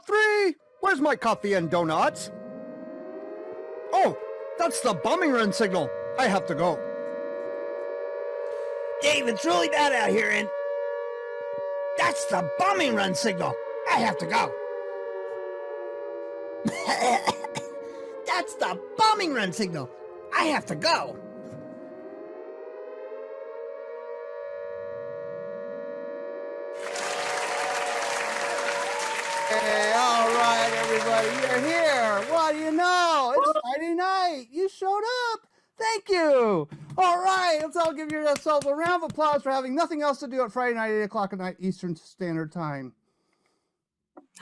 of three. Where's my coffee and donuts? Oh, that's the bombing run signal. I have to go. Dave, it's really bad out here, and that's the bombing run signal. I have to go. That's the bombing run signal. I have to go. Hey, all right, everybody, you're here. What do you know? It's Friday night. You showed up. Thank you. All right, let's all give yourselves a round of applause for having nothing else to do at Friday night, 8 o'clock at night, Eastern Standard Time.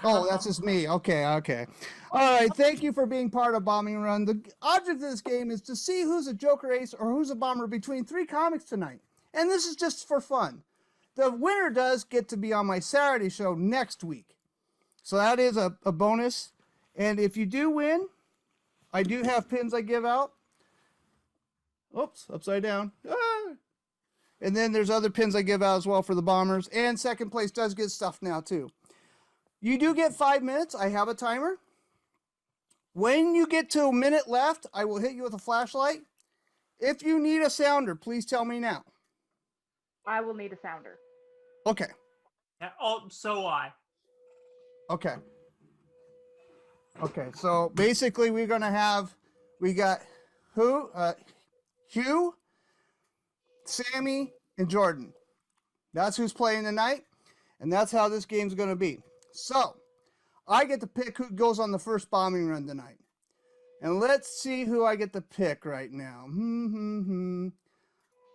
Oh, that's just me. Okay. All right, thank you for being part of Bombing Run. The object of this game is to see who's a Joker Ace or who's a bomber between 3 comics tonight. And this is just for fun. The winner does get to be on my Saturday show next week. So that is a bonus. And if you do win, I do have pins I give out. Oops, upside down. Ah! And then there's other pins I give out as well for the bombers. And second place does get stuff now too. You do get 5 minutes. I have a timer. When you get to a minute left, I will hit you with a flashlight. If you need a sounder, please tell me now. I will need a sounder. Okay. Oh, so I. Okay. So basically we got Hugh, Sammie, and Jordan. That's who's playing tonight, and that's how this game's going to be. So I get to pick who goes on the first bombing run tonight. And let's see who I get to pick right now.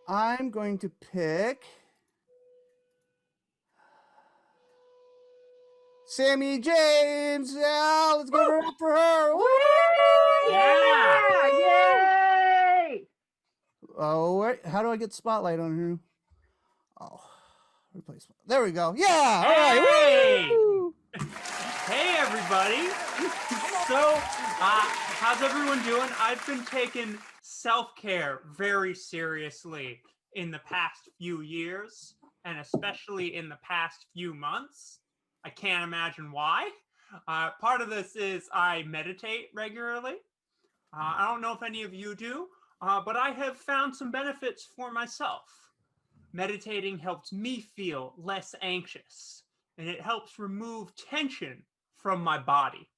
I'm going to pick Sammie James. Yeah, let's give her up for her. Woo! Yeah! Yay! Oh, how do I get spotlight on her? Oh, replace. There we go. Yeah. All right. Woo! Hey, everybody. So, how's everyone doing? I've been taking self-care very seriously in the past few years, and especially in the past few months. I can't imagine why. Part of this is I meditate regularly. I don't know if any of you do, but I have found some benefits for myself. Meditating helps me feel less anxious, and it helps remove tension from my body.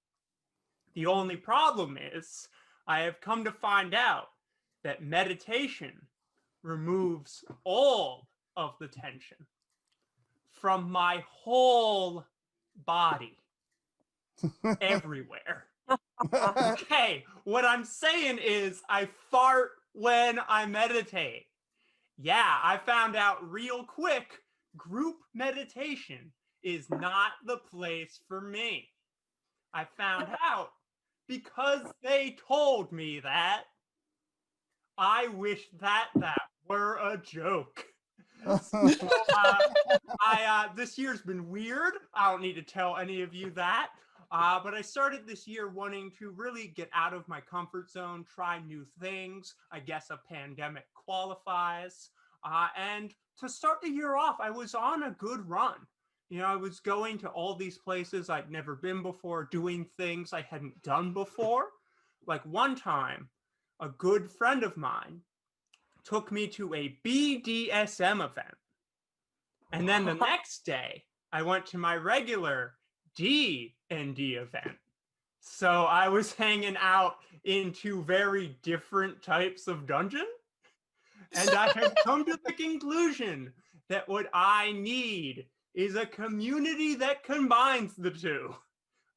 The only problem is I have come to find out that meditation removes all of the tension from my whole body, everywhere. Okay, what I'm saying is I fart when I meditate. Yeah, I found out real quick, group meditation is not the place for me. I found out because they told me that. I wish that were a joke. So, this year's been weird. I don't need to tell any of you that. But I started this year wanting to really get out of my comfort zone, try new things. I guess a pandemic qualifies. And to start the year off, I was on a good run. You know, I was going to all these places I'd never been before, doing things I hadn't done before. Like one time, a good friend of mine took me to a BDSM event. And then the next day, I went to my regular D&D event. So I was hanging out in 2 very different types of dungeon. And I have come to the conclusion that what I need is a community that combines the two.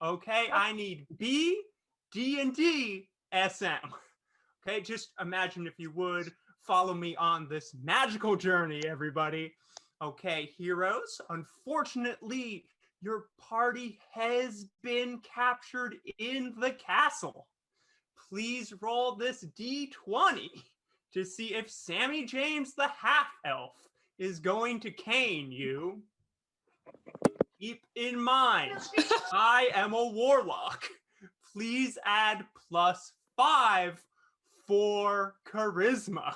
Okay, I need D&D, SM. Okay, just imagine, if you would, follow me on this magical journey, everybody. Okay, heroes, unfortunately, your party has been captured in the castle. Please roll this D20 to see if Sammie James the half-elf is going to cane you. Keep in mind, I am a warlock. Please add +5 for charisma.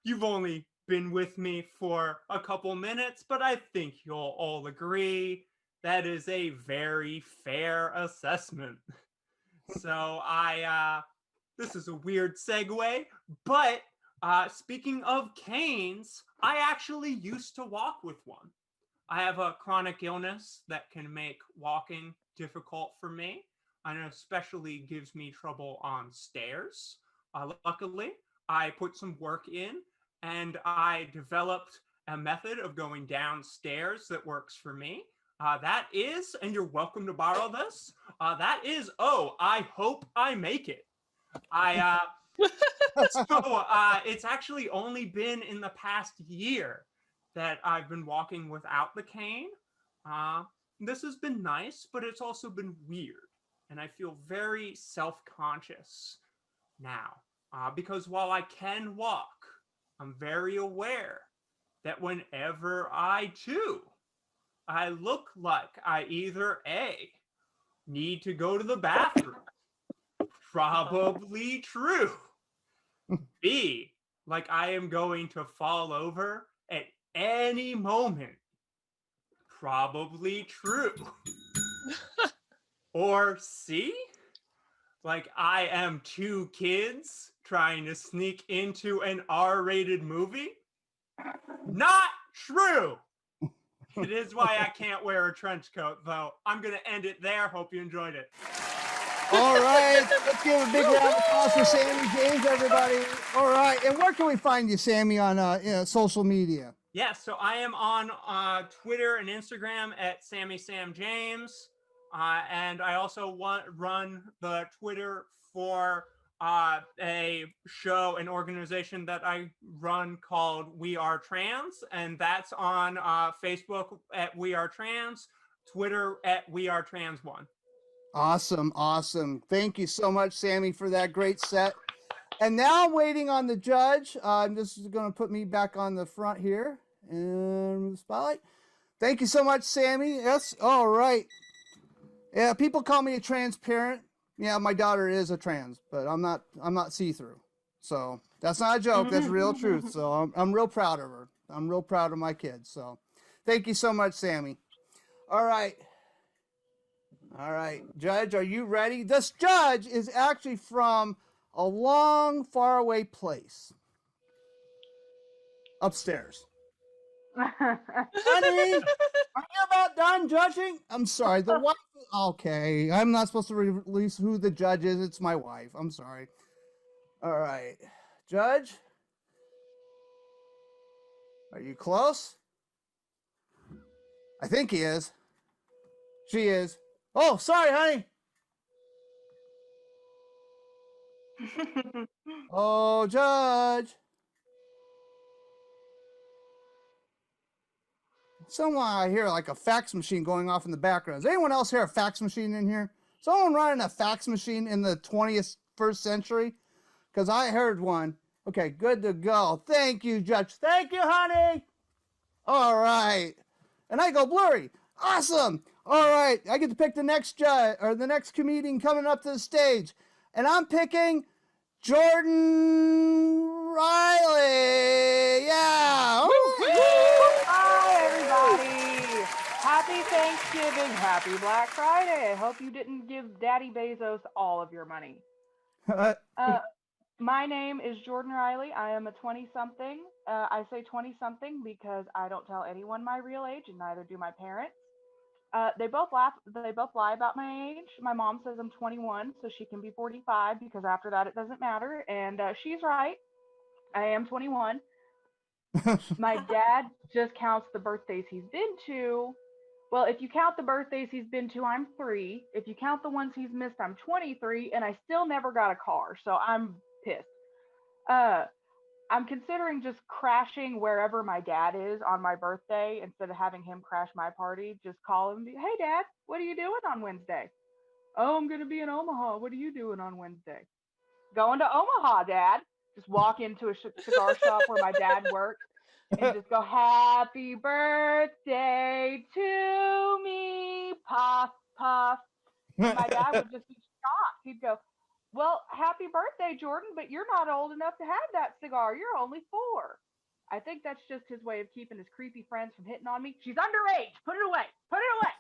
You've only been with me for a couple minutes, but I think you'll all agree That is a very fair assessment. So this is a weird segue, but speaking of canes, I actually used to walk with one. I have a chronic illness that can make walking difficult for me, and especially gives me trouble on stairs. Luckily, I put some work in, and I developed a method of going downstairs that works for me. That is, and you're welcome to borrow this. That is, oh, I hope I make it. I it's actually only been in the past year that I've been walking without the cane. Uh, this has been nice, but it's also been weird, and I feel very self-conscious now because while I can walk, I'm very aware that whenever I do, I look like I either A, need to go to the bathroom, probably true, B, like I am going to fall over at any moment, probably true, or C, like I am two kids trying to sneak into an R-rated movie, not true. It is why I can't wear a trench coat, though. I'm going to end it there. Hope you enjoyed it. All right, let's give a big round of applause for Sammie James, everybody. All right, and where can we find you, Sammie, on social media? Yeah, so I am on Twitter and Instagram at Sammie Sam James, and I also run the Twitter for a show, an organization that I run called We Are Trans, and that's on Facebook at We Are Trans, Twitter at We Are Trans One. Awesome, awesome. Thank you so much, Sammie, for that great set. And now I'm waiting on the judge. I'm just going to put me back on the front here and the spotlight. Thank you so much, Sammie. Yes, all right. Yeah, people call me a transparent. Yeah, my daughter is a trans, but I'm not see-through. So that's not a joke. That's real truth. So I'm real proud of her. I'm real proud of my kids. So thank you so much, Sammie. All right. All right, Judge, are you ready? This judge is actually from a long, faraway place. Upstairs. Honey, are you about done judging? I'm sorry, the wife. Okay, I'm not supposed to release who the judge is. It's my wife. I'm sorry. All right, Judge, are you close? I think he is. She is. Oh, sorry, honey. Oh, Judge. Someone I hear like a fax machine going off in the background. Does anyone else hear a fax machine in here? Someone running a fax machine in the 21st century? Because I heard one. Okay, good to go. Thank you, Judge. Thank you, honey. All right. And I go blurry. Awesome. All right. I get to pick the next judge or the next comedian coming up to the stage. And I'm picking Jordan Ryliegh. Yeah. Hi, everybody. Happy Thanksgiving. Happy Black Friday. I hope you didn't give Daddy Bezos all of your money. My name is Jordan Ryliegh. I am a 20-something. I say 20-something because I don't tell anyone my real age, and neither do my parents. They both laugh. They both lie about my age. My mom says I'm 21, so she can be 45 because after that it doesn't matter. And she's right. I am 21. My dad just counts the birthdays he's been to. Well, if you count the birthdays he's been to, I'm 3. If you count the ones he's missed, I'm 23, and I still never got a car, so I'm pissed. I'm considering just crashing wherever my dad is on my birthday instead of having him crash my party. Just call him and be, hey, Dad, what are you doing on Wednesday? Oh, I'm going to be in Omaha. What are you doing on Wednesday? Going to Omaha, Dad. Just walk into a cigar shop where my dad works and just go, happy birthday to me, puff, puff. And my dad would just be shocked. He'd go, well, happy birthday, Jordan, but you're not old enough to have that cigar. You're only 4. I think that's just his way of keeping his creepy friends from hitting on me. She's underage. Put it away. Put it away.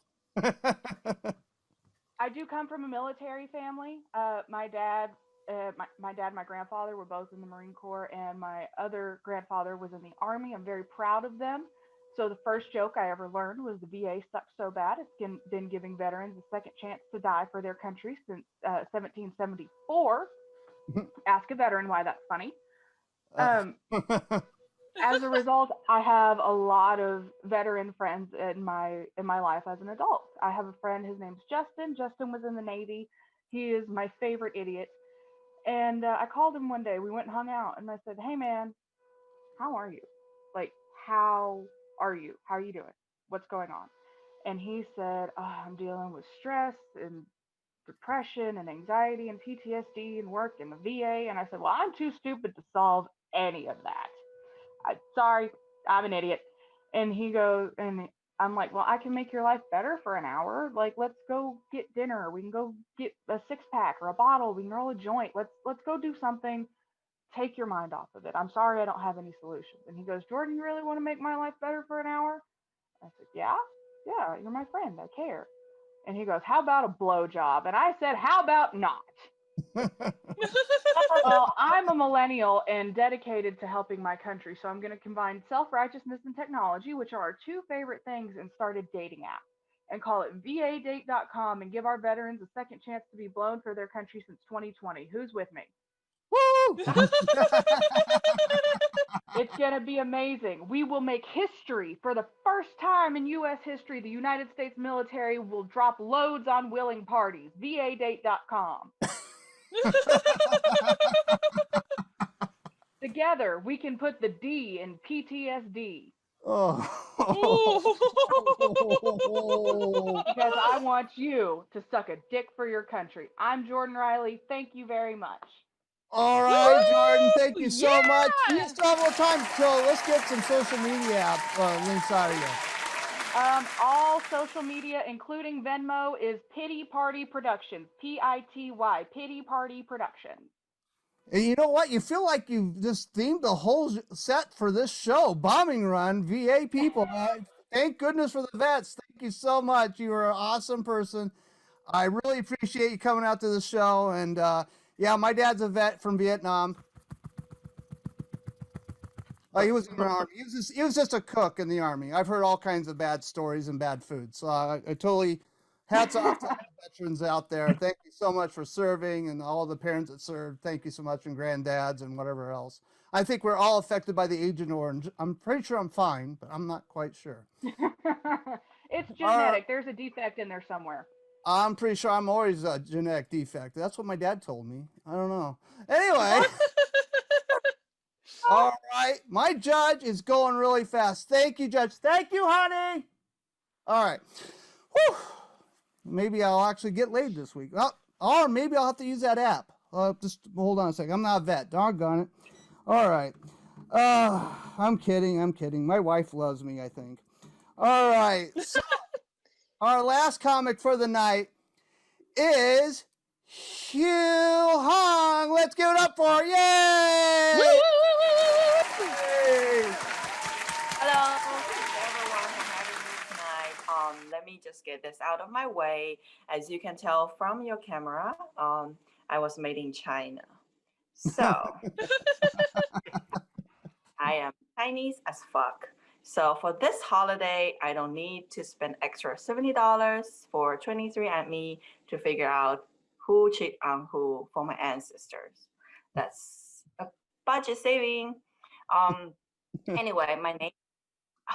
I do come from a military family. My grandfather were both in the Marine Corps, and my other grandfather was in the Army. I'm very proud of them. So the first joke I ever learned was the VA sucks so bad it's been giving veterans a second chance to die for their country since 1774. Ask a veteran why that's funny. Um, as a result, I have a lot of veteran friends in my life as an adult. I have a friend. His name's Justin. Justin was in the Navy. He is my favorite idiot. And I called him one day. We went and hung out, and I said, "Hey, man, how are you? Like, how are you? How are you doing? What's going on?" And he said, "Oh, I'm dealing with stress and depression and anxiety and PTSD and work in the VA." And I said, "Well, I'm too stupid to solve any of that. Sorry, I'm an idiot." And he goes, and I'm like, "Well, I can make your life better for an hour. Like, let's go get dinner. We can go get a six pack or a bottle. We can roll a joint. Let's go do something. Take your mind off of it. I'm sorry, I don't have any solutions." And he goes, "Jordan, you really want to make my life better for an hour?" I said, "Yeah, yeah, you're my friend. I care." And he goes, "How about a blowjob?" And I said, "How about not?" Well, I'm a millennial and dedicated to helping my country, so I'm going to combine self-righteousness and technology, which are our two favorite things, and start a dating app and call it vadate.com and give our veterans a second chance to be blown for their country since 2020. Who's with me? Woo! It's going to be amazing. We will make history. For the first time in U.S. history, the United States military will drop loads on willing parties. vadate.com. Together, we can put the D in PTSD. Oh. Because I want you to suck a dick for your country. I'm Jordan Ryliegh. Thank you very much. All right, Jordan, thank you so Yeah! much. We still have a little time, so let's get some social media links out of you. All social media, including Venmo, is Pity Party Productions. Pity, Pity Party Productions. And you know what? You feel like you've just themed the whole set for this show. Bombing Run, VA people. Thank goodness for the vets. Thank you so much. You are an awesome person. I really appreciate you coming out to the show. And yeah, my dad's a vet from Vietnam. He was in the army. He was just a cook in the army. I've heard all kinds of bad stories and bad food. So I totally hats off to all the veterans out there. Thank you so much for serving, and all the parents that served. Thank you so much, and granddads and whatever else. I think we're all affected by the Agent Orange. I'm pretty sure I'm fine, but I'm not quite sure. It's genetic. There's a defect in there somewhere. I'm pretty sure I'm always a genetic defect. That's what my dad told me. I don't know. Anyway. All right. My judge is going really fast. Thank you, Judge. Thank you, honey. All right. Whew. Maybe I'll actually get laid this week. Well, or maybe I'll have to use that app. Just hold on a second. I'm not a vet. Doggone it. All right. I'm kidding. I'm kidding. My wife loves me, I think. All right. So, our last comic for the night is Haung. Let's give it up for her. Yay! Yay! Hello, thanks everyone for having me tonight. Let me just get this out of my way. As you can tell from your camera, I was made in China. So I am Chinese as fuck. So for this holiday, I don't need to spend extra $70 for 23andMe to figure out who cheat on who for my ancestors. That's a budget saving. Anyway, my name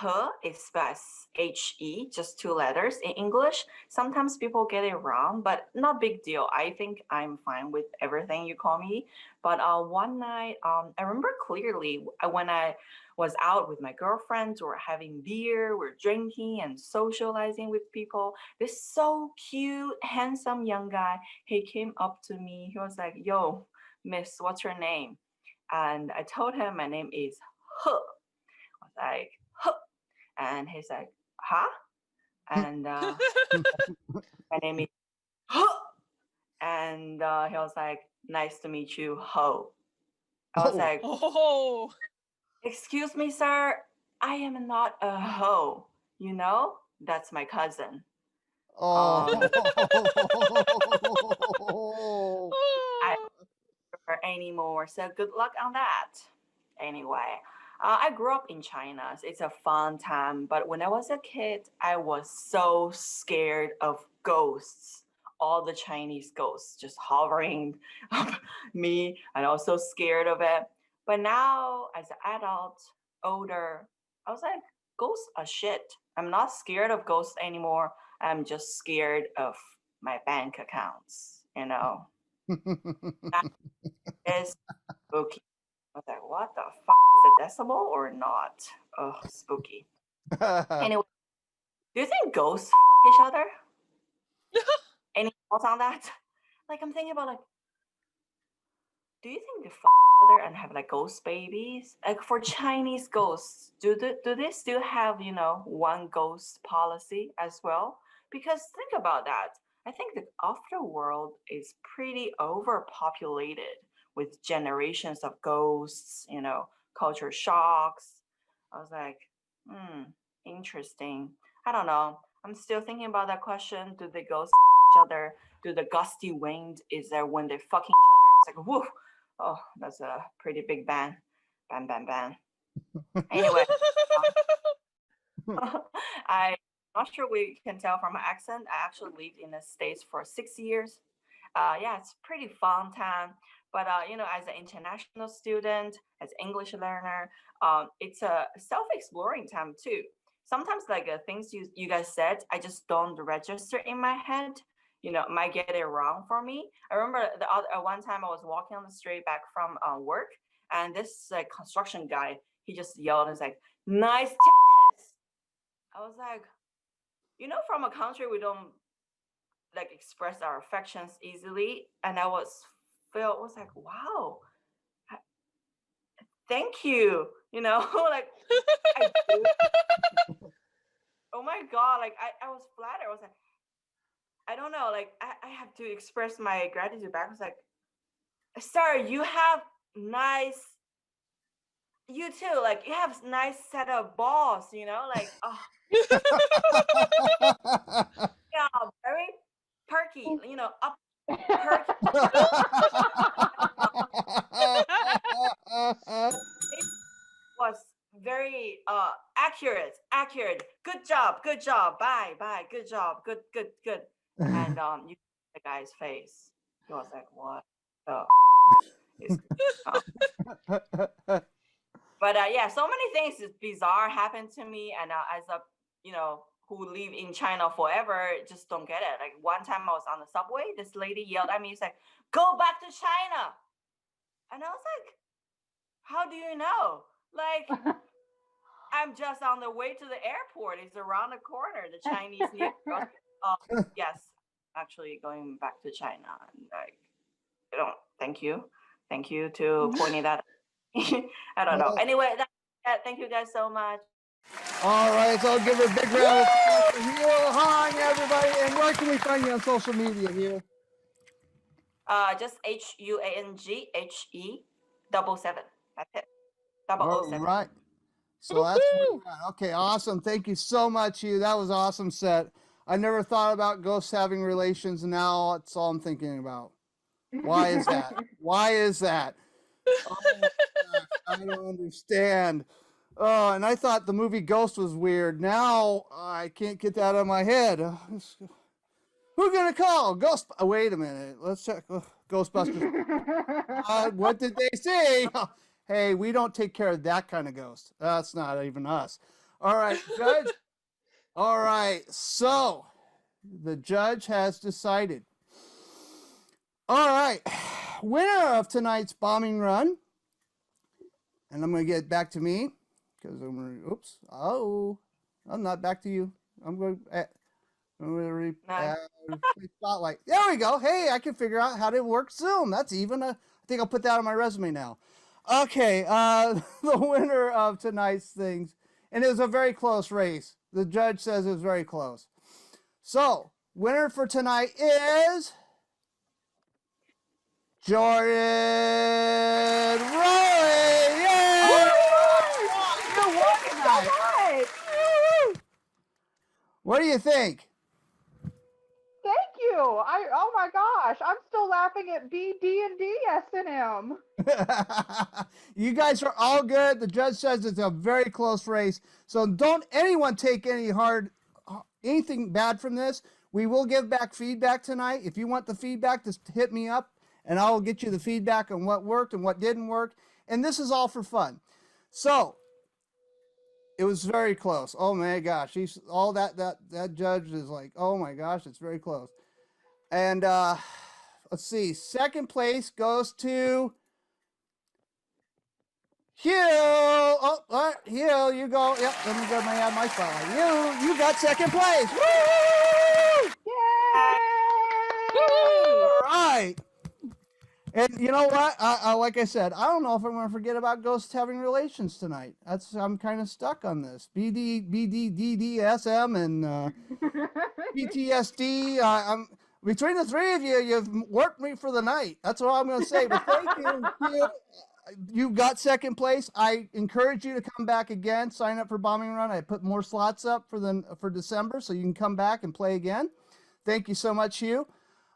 He is spelled He, just two letters in English. Sometimes people get it wrong, but not big deal. I think I'm fine with everything you call me. But one night, I remember clearly when I was out with my girlfriends, we were having beer, we're drinking and socializing with people. This so cute, handsome young guy, he came up to me. He was like, "Yo, miss, what's your name?" And I told him my name is He. I was like, "Huh." And he's like, "Huh?" And my name is Huh. And he was like, "Nice to meet you, Ho." I was like, Oh, "Excuse me, sir. I am not a hoe. You know, that's my cousin." Oh. I don't remember anymore. So good luck on that. Anyway, I grew up in China. So it's a fun time. But when I was a kid, I was so scared of ghosts. All the Chinese ghosts just hovering up me, and I was so scared of it. But now, as an adult, older, I was like, ghosts are shit. I'm not scared of ghosts anymore. I'm just scared of my bank accounts. That is spooky. I was like, what the fuck? Is it decimal or not? Oh, spooky. Anyway, do you think ghosts fuck each other? Any thoughts on that? Like, I'm thinking about, like, do you think they fuck each other and have like ghost babies? Like for Chinese ghosts, do they still have, one ghost policy as well? Because think about that. I think the afterworld is pretty overpopulated with generations of ghosts, culture shocks. I was like, interesting. I don't know. I'm still thinking about that question. Do the ghosts fuck each other? Do the gusty wind is there when they fucking each other? I was like, whoa. Oh, that's a pretty big bang. Bang, bang, bang. Anyway, I'm not sure we can tell from my accent. I actually lived in the States for 6 years. Yeah, it's pretty fun time. But, as an international student, as English learner, it's a self-exploring time too. Sometimes like things you guys said, I just don't register in my head. Might get it wrong for me. I remember the other one time I was walking on the street back from work, and this construction guy, he just yelled and was like, "Nice tennis!" I was like, from a country we don't like express our affections easily, and I was like, wow, thank you, like I do. Oh my god, like I was flattered. I was like, I don't know, like I have to express my gratitude back. I was like, sir, you have nice, you too, like you have nice set of balls, like yeah, very perky, up perky. It was very accurate. Good job, bye, good job, good. And you see the guy's face. He was like, what the is But yeah, so many things is bizarre happened to me, and as a who live in China forever, just don't get it. Like one time I was on the subway, this lady yelled at me, she's like, "Go back to China," and I was like, "How do you know?" Like I'm just on the way to the airport. It's around the corner. The Chinese New Year. Yes, actually going back to China. And like, thank you to pointing that. I don't know. Anyway, thank you guys so much. All right, so I'll give her a big round of applause for Hugh, Haung, everybody. And where can we find you on social media, Hugh? Just HUANG HE77. That's it. 007. All right. So that's okay. Awesome. Thank you so much, Hugh. That was awesome set. I never thought about ghosts having relations. Now that's all I'm thinking about. Why is that? Why is that? Oh my gosh, I don't understand. Oh, and I thought the movie Ghost was weird. Now I can't get that out of my head. Who gonna call? Ghost. Wait a minute. Let's check. Ghostbusters. What did they say? Hey, we don't take care of that kind of ghost. That's not even us. All right, Judge. All right, so the judge has decided. All right, winner of tonight's bombing run, and I'm going to get back to me because I'm going to, oops, oh, I'm not back to you. I'm going to spotlight. There we go. Hey, I can figure out how to work Zoom. That's even I think I'll put that on my resume now. Okay, the winner of tonight's things, and it was a very close race. The judge says it was very close. So, winner for tonight is Jordan Ryliegh. Yay! You won tonight. What do you think? Oh my gosh, I'm still laughing at B, D, and D, S, and M. You guys are all good. The judge says it's a very close race. So don't anyone take anything bad from this. We will give back feedback tonight. If you want the feedback, just hit me up and I will get you the feedback on what worked and what didn't work. And this is all for fun. So it was very close. Oh my gosh. He's all that judge is like, oh my gosh, it's very close. And let's see. Second place goes to Hugh. Oh, all right, Hugh, you go. Yep, let me go add my spotlight. You got second place. Woo! Yay! All right. And you know what? Like I said, I don't know if I'm going to forget about ghosts having relations tonight. I'm kind of stuck on this. BDDDSM, and PTSD. I'm between the three of you. You've worked me for the night. That's all I'm going to say. But thank you. You got second place. I encourage you to come back again. Sign up for Bombing Run. I put more slots up for December, so you can come back and play again. Thank you so much, Hugh.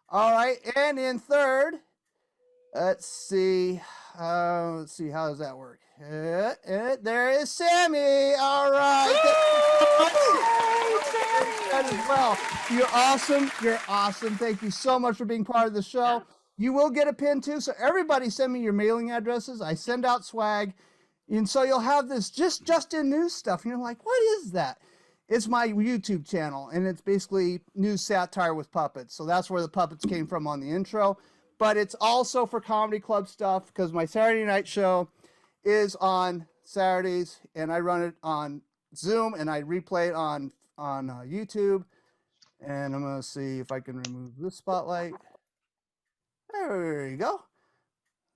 All right, and in third. Let's see. How does that work? There is Sammie. All right. That as well. You're awesome. You're awesome. Thank you so much for being part of the show. You will get a pin too. So everybody send me your mailing addresses. I send out swag. And so you'll have this just in news stuff. And you're like, what is that? It's my YouTube channel. And it's basically news satire with puppets. So that's where the puppets came from on the intro. But it's also for comedy club stuff because my Saturday night show is on Saturdays and I run it on Zoom and I replay it on YouTube. And I'm going to see if I can remove this spotlight. There you go.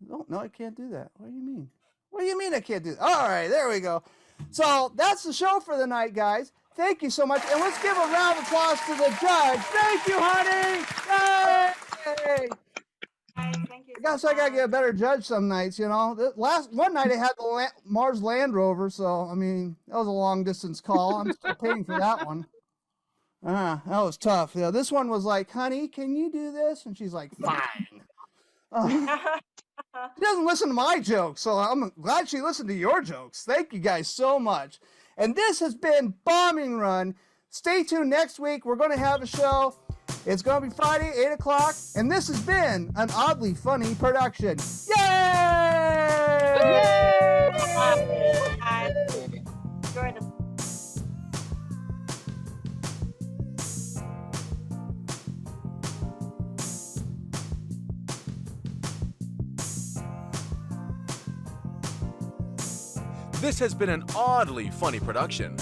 No, I can't do that. What do you mean? What do you mean I can't do that? All right, there we go. So that's the show for the night, guys. Thank you so much. And let's give a round of applause to the judge. Thank you, honey. Yay! Thank you. I guess I gotta get a better judge some nights, you know. One night I had the Mars Land Rover, so I mean that was a long distance call. I'm still paying for that one. That was tough. Yeah, this one was like, honey, can you do this? And she's like, fine. She doesn't listen to my jokes, so I'm glad she listened to your jokes. Thank you guys so much. And this has been Bombing Run. Stay tuned next week. We're going to have a show. It's going to be Friday, 8 o'clock. And this has been an oddly funny production. Yay! Yay! This has been an oddly funny production.